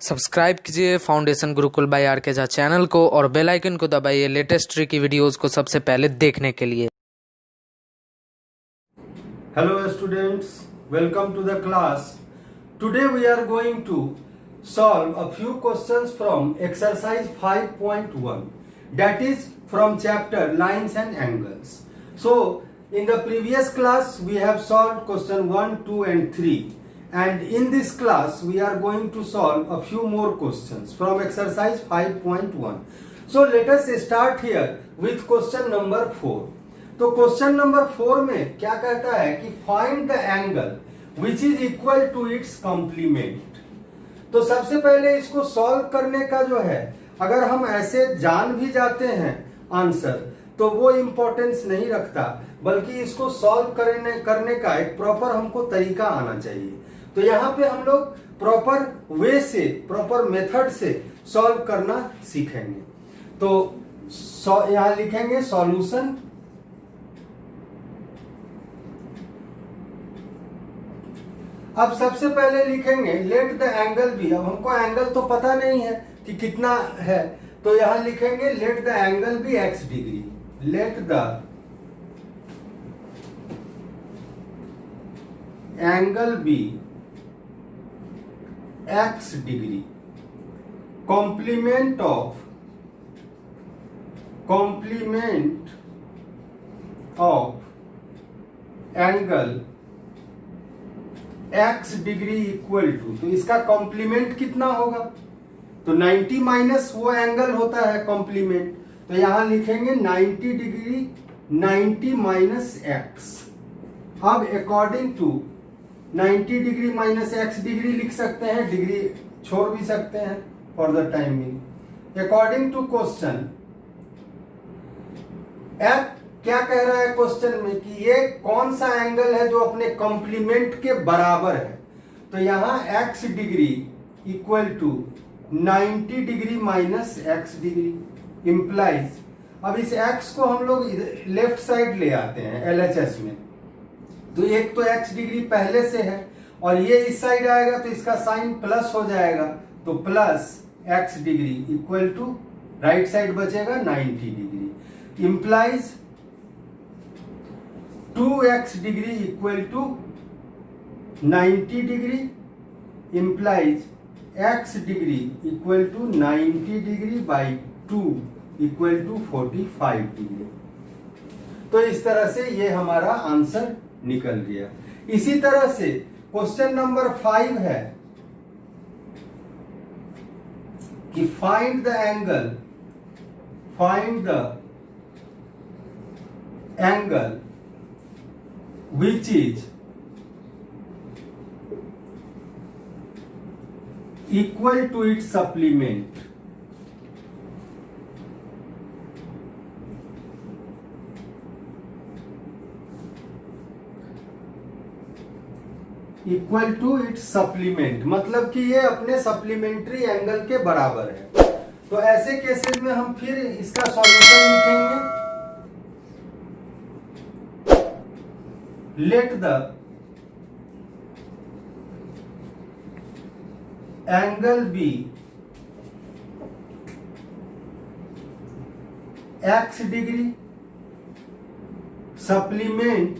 Subscribe कीजिए foundation Gurukul bye are के Jha channel को और बेल आइकन को दबाइए लेटेस्ट ट्री की वीडियोस को सबसे पहले देखने के लिए। Hello students, welcome to the class. Today we are going to solve a few questions from exercise 5.1, that is from chapter lines and angles. So in the previous class we have solved question 1, 2 and 3, and in this class we are going to solve a few more questions from exercise 5.1. So let us start here with question number 4. तो question number 4 में क्या कहता है कि find the angle which is equal to its complement. तो सबसे पहले इसको सॉल्व करने का जो है, अगर हम ऐसे जान भी जाते हैं आंसर तो वो इम्पोर्टेंस नहीं रखता, बल्कि इसको सॉल्व करने का एक प्रॉपर हमको तरीका आना चाहिए। तो यहाँ पे हम लोग प्रॉपर वे से, प्रॉपर मेथड से सॉल्व करना सीखेंगे। तो यहाँ लिखेंगे सॉल्यूशन। अब सबसे पहले लिखेंगे लेट द एंगल बी। अब हमको एंगल तो पता नहीं है कि कितना है, तो यहां लिखेंगे let the angle be x degree. Let the angle be x degree complement of angle x degree equal to, तो इसका कॉम्प्लीमेंट कितना होगा? तो 90 माइनस वो एंगल होता है कॉम्प्लीमेंट, तो यहां लिखेंगे 90 डिग्री 90 माइनस एक्स। अब according to 90 degree minus x degree लिख सकते हैं, डिग्री छोड़ भी सकते हैं for the time being. According to question क्या कह रहा है क्वेश्चन में कि ये कौन सा एंगल है जो अपने कॉम्प्लीमेंट के बराबर है। तो यहां x degree equal to 90 degree minus x degree implies. अब इस x को हम लोग लेफ्ट साइड ले आते हैं LHS में, तो एक तो x डिग्री पहले से है और ये इस साइड आएगा तो इसका साइन प्लस हो जाएगा, तो plus x degree equal to right side बचेगा 90 degree implies 2x degree equal to 90 degree implies x degree equal to 90 degree by 2 equal to 45 degree. तो इस तरह से ये हमारा आंसर निकल गया। इसी तरह से क्वेश्चन नंबर 5 है कि find the angle which is equal to its supplement। Equal to its supplement मतलब कि ये अपने सप्लीमेंट्री एंगल के बराबर है। तो ऐसे केसेस में हम फिर इसका सॉल्यूशन लिखेंगे। Let the angle be x degree supplement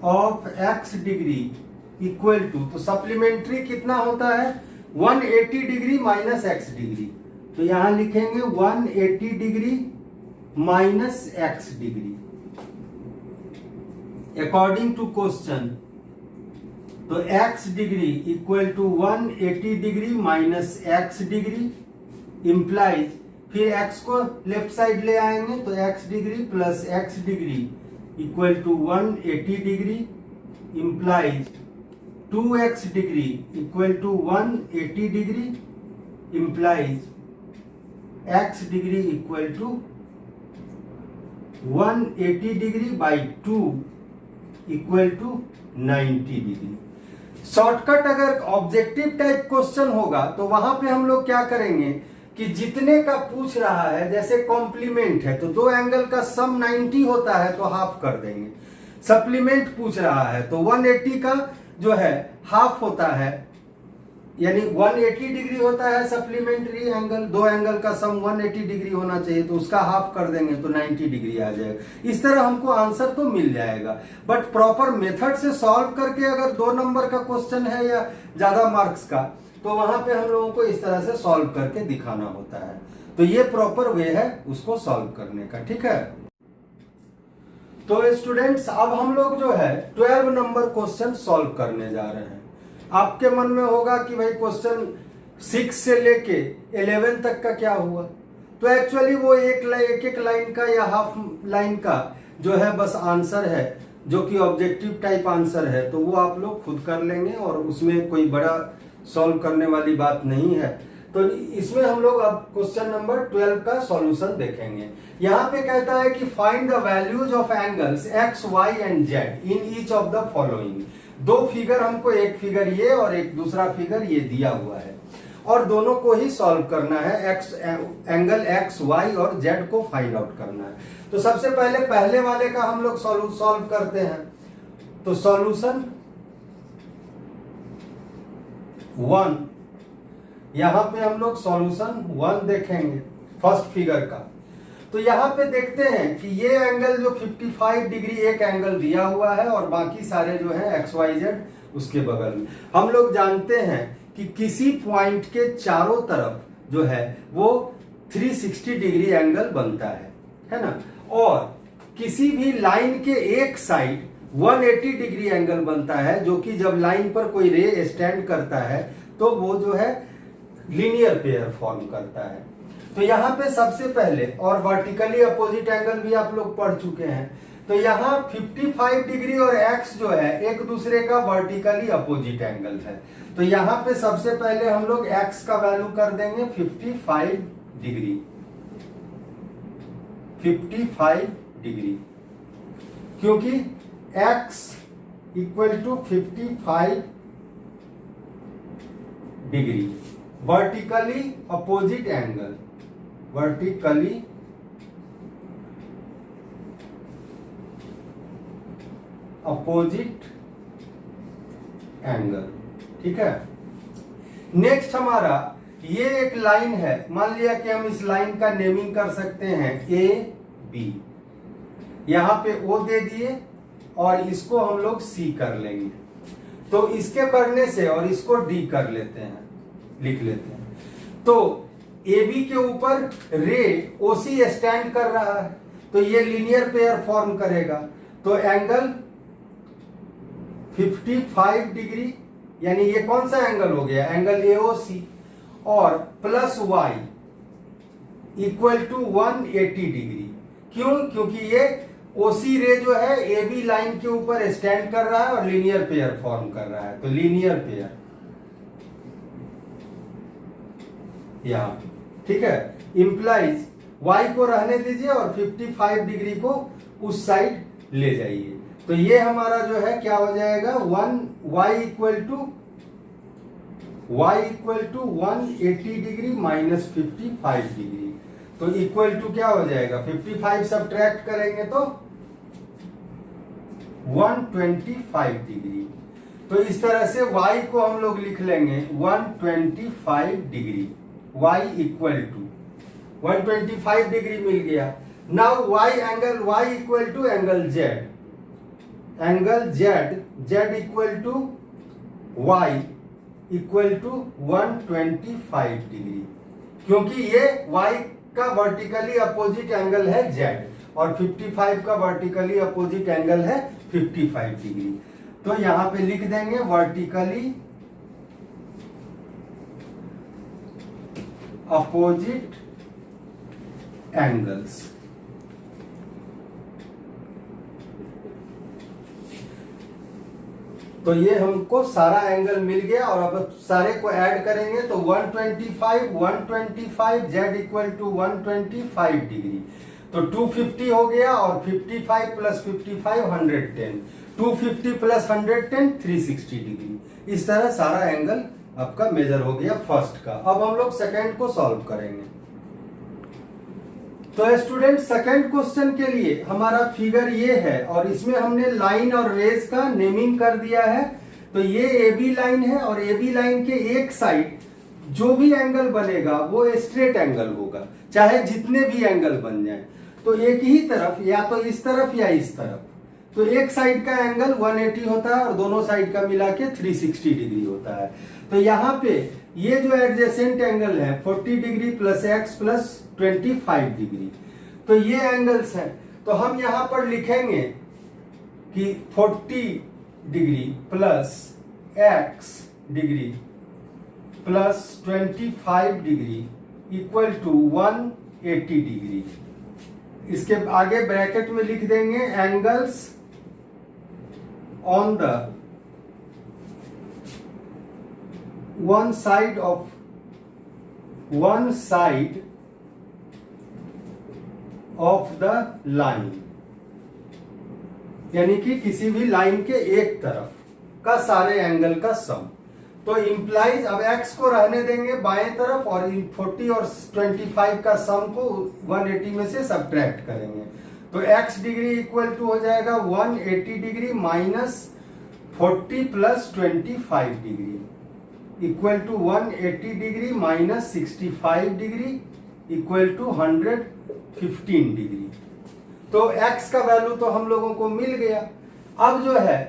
of x degree equal to, तो सप्लीमेंट्री कितना होता है 180 डिग्री माइनस एक्स डिग्री, तो यहां लिखेंगे 180 degree minus x degree according to question. तो x degree equal to 180 degree minus x degree implies, फिर x को लेफ्ट साइड ले आएंगे तो x degree plus x degree equal to 180 degree implies 2x degree equal to 180 degree implies x degree equal to 180 degree by 2 equal to 90 degree. Shortcut अगर objective type question होगा तो वहां पे हम लोग क्या करेंगे कि जितने का पूछ रहा है, जैसे कॉम्प्लीमेंट है तो दो एंगल का सम 90 होता है तो हाफ कर देंगे। सप्लीमेंट पूछ रहा है तो 180 का जो है हाफ होता है, यानी 180 डिग्री होता है सप्लीमेंट्री एंगल, दो एंगल का सम 180 डिग्री होना चाहिए, तो उसका हाफ कर देंगे तो 90 डिग्री आ जाएगा। इस तरह हमको आंसर तो मिल जाएगा, बट प्रॉपर मेथड से सॉल्व करके अगर 2 नंबर का क्वेश्चन है या ज्यादा मार्क्स का, तो वहां पे हम लोगों को इस तरह से सॉल्व करके दिखाना होता है। तो ये प्रॉपर वे है उसको सॉल्व करने का, ठीक है। तो स्टूडेंट्स अब हम लोग जो है 12 नंबर क्वेश्चन सॉल्व करने जा रहे हैं। आपके मन में होगा कि भाई क्वेश्चन 6 से लेके 11 तक का क्या हुआ, तो एक्चुअली वो एक एक लाइन का या हाफ लाइन का जो है बस आंसर है, जो कि ऑब्जेक्टिव टाइप आंसर है, तो वो आप लोग खुद कर लेंगे और उसमें कोई बड़ा सॉल्व करने वाली बात नहीं है। तो इसमें हम लोग अब क्वेश्चन नंबर 12 का सॉल्यूशन देखेंगे। यहाँ पे कहता है कि find the values of angles x y and z in each of the following. 2 figure हमको, एक फिगर ये और एक दूसरा फिगर ये दिया हुआ है, और दोनों को ही सॉल्व करना है, एंगल एक्स वाई और जेड को फाइंड आउट करना है। तो सबसे पहले वाले का हम लोग सॉल्व करते हैं। तो सॉल्यूशन 1, यहां पे हम लोग सॉल्यूशन 1 देखेंगे फर्स्ट फिगर का। तो यहां पे देखते हैं कि ये एंगल जो 55 डिग्री एक एंगल दिया हुआ है और बाकी सारे जो है एक्स वाई जेड उसके बगल में। हम लोग जानते हैं कि किसी पॉइंट के चारों तरफ जो है वो 360 डिग्री एंगल बनता है ना, और किसी भी लाइन के एक साइड 180 डिग्री एंगल बनता है, जो कि जब लाइन पर कोई रे स्टैंड करता है तो वो जो है लीनियर पेयर फॉर्म करता है। तो यहाँ पे सबसे पहले, और वर्टिकली अपोजिट एंगल भी आप लोग पढ़ चुके हैं, तो यहाँ 55 डिग्री और एक्स जो है एक दूसरे का वर्टिकली अपोजिट एंगल है। तो यहाँ पे सबसे पहले हम लोग एक्स का वैल्यू कर देंगे 55 डिग्री, 55 डिग्री, क्योंकि x equal to 55 degree vertically opposite angle, vertically opposite angle, ठीक है। नेक्स्ट हमारा ये एक लाइन है, मान लिया कि हम इस लाइन का नेमिंग कर सकते हैं ए बी, यहां पे ओ दे दिए और इसको हम लोग सी कर लेंगे। तो इसके करने से और इसको डी कर लेते हैं, लिख लेते हैं। तो ए बी के ऊपर रे ओसी स्टैंड कर रहा है, तो ये लीनियर पेयर फॉर्म करेगा। तो एंगल 55 डिग्री, यानी ये कौन सा एंगल हो गया, एंगल एओसी, और plus y equal to 180 degree. क्यों? क्योंकि ये ओसी रे जो है ए बी लाइन के ऊपर स्टैंड कर रहा है और लीनियर पेयर फॉर्म कर रहा है। तो लीनियर पेयर यहां, ठीक है, इंप्लाइज y को रहने दीजिए और 55 डिग्री को उस साइड ले जाइए। तो ये हमारा जो है क्या हो जाएगा, y equal to 180 degree minus 55 degree. तो इक्वल टू क्या हो जाएगा, 55 सब्ट्रैक्ट करेंगे तो 125 डिग्री। तो इस तरह से y को हम लोग लिख लेंगे 125 degree, y equal to 125 degree मिल गया। Now y angle y equal to angle z, angle z equal to y equal to 125 degree, क्योंकि ये y का वर्टिकली अपोजिट एंगल है z और 55 का वर्टिकली अपोजिट एंगल है 55 डिग्री। तो यहां पे लिख देंगे वर्टिकली अपोजिट एंगल्स। तो ये हमको सारा एंगल मिल गया, और अब सारे को ऐड करेंगे तो 125 z इक्वल टू 125 डिग्री। तो 250 हो गया, और 55 प्लस 55 110, 250 प्लस 110 360 डिग्री। इस तरह सारा एंगल आपका मेजर हो गया फर्स्ट का। अब हम लोग सेकंड को सॉल्व करेंगे। तो स्टूडेंट सेकंड क्वेश्चन के लिए हमारा फिगर ये है, और इसमें हमने लाइन और रेज का नेमिंग कर दिया है। तो ये ए बी लाइन है और ए बी लाइन के एक साइड जो भी एंगल बनेगा वो स्ट्रेट एंगल होगा, चाहे जितने भी एंगल बन जाए। तो एक ही तरफ, या तो इस तरफ या इस तरफ, तो एक साइड का एंगल 180 होता है और दोनों साइड का मिला के 360 डिग्री होता है। तो यहाँ पे ये जो एडजेसेंट एंगल है 40 degree plus x plus 25 degree, तो ये एंगल्स है। तो हम यहाँ पर लिखेंगे कि 40 degree plus x degree plus 25 degree equal to 180 degree. इसके आगे ब्रैकेट में लिख देंगे angles on the one side of the line, यानी कि किसी भी लाइन के एक तरफ का सारे एंगल का सम। तो इंप्लाइज, अब x को रहने देंगे बाएं तरफ और इन 40 और 25 का सम को 180 में से सब्ट्रैक्ट करेंगे। तो x डिग्री इक्वल टू हो जाएगा 180 डिग्री माइनस 40 प्लस 25 degree equal to 180 degree minus 65 degree equal to 115 degree. तो x का वैल्यू तो हम लोगों को मिल गया। अब जो है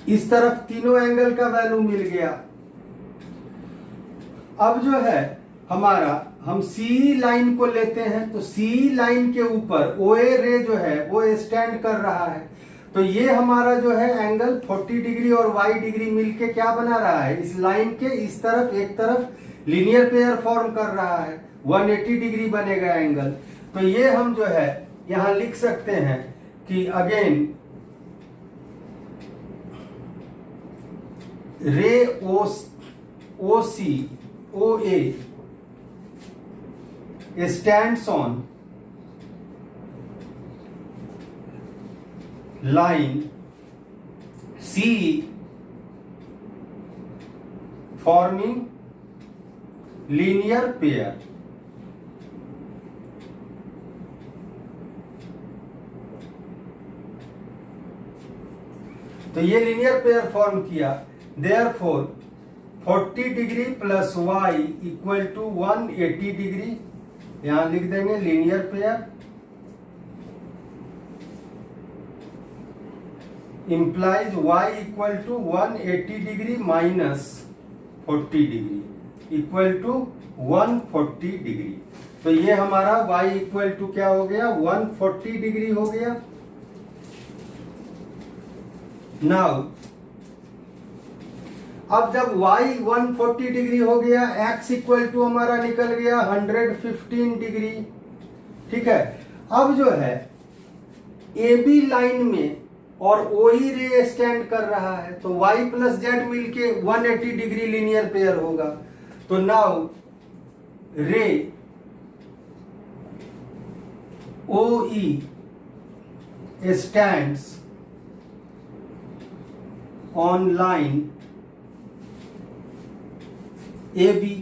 इस तरफ तीनों एंगल का वैल्यू मिल गया। अब जो है हमारा, हम सी लाइन को लेते हैं, तो सी लाइन के ऊपर ओ ए रे जो है वो स्टैंड कर रहा है। तो ये हमारा जो है एंगल 40 डिग्री और y डिग्री मिलके क्या बना रहा है, इस लाइन के इस तरफ एक तरफ लीनियर पेयर फॉर्म कर रहा है, 180 डिग्री बनेगा एंगल। तो ये हम जो है यहां लिख सकते हैं कि again ray O C O A stands on line C forming linear pair। तो ये लीनियर पेयर फॉर्म किया, therefore 40 degree plus y equal to 180 degree, यहां लिख देंगे linear pair implies y equal to 180 degree minus 40 degree equal to 140 degree. तो ये हमारा y equal to क्या हो गया, 140 डिग्री हो गया। नाउ अब जब y 140 डिग्री हो गया, x इक्वल टू हमारा निकल गया 115 डिग्री। ठीक है, अब जो है ए बी लाइन में और ओ ही रे स्टैंड कर रहा है, तो y प्लस जेड मिलके 180 डिग्री लीनियर पेयर होगा। तो now ray O E stands on line A B.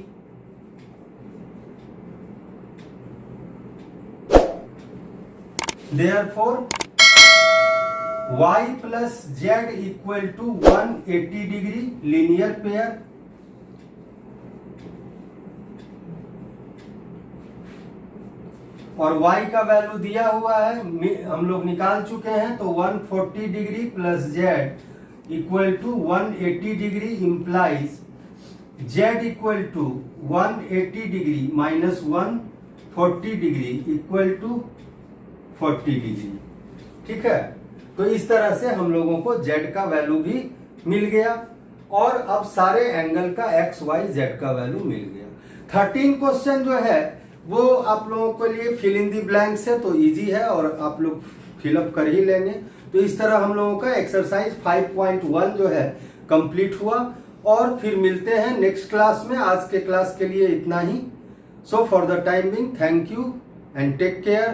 Therefore y plus z equal to 180 degree linear pair. और y का वैल्यू दिया हुआ है, हम लोग निकाल चुके हैं। तो 140 degree plus z equal to 180 degree implies z equal to 180 degree minus 140 degree equal to 40 degree. ठीक है, तो इस तरह से हम लोगों को z का वैल्यू भी मिल गया और अब सारे एंगल का x, y, z का वैल्यू मिल गया। 13 क्वेश्चन जो है वो आप लोगों के लिए फिल इन दी ब्लैंक्स है, तो इजी है और आप लोग फिलअप कर ही लेंगे। तो इस तरह हम लोगों का एक्सरसाइज 5.1 जो है कंप्लीट हुआ और फिर मिलते हैं नेक्स्ट क्लास में। आज के क्लास के लिए इतना ही। So for the time being, thank you and take care.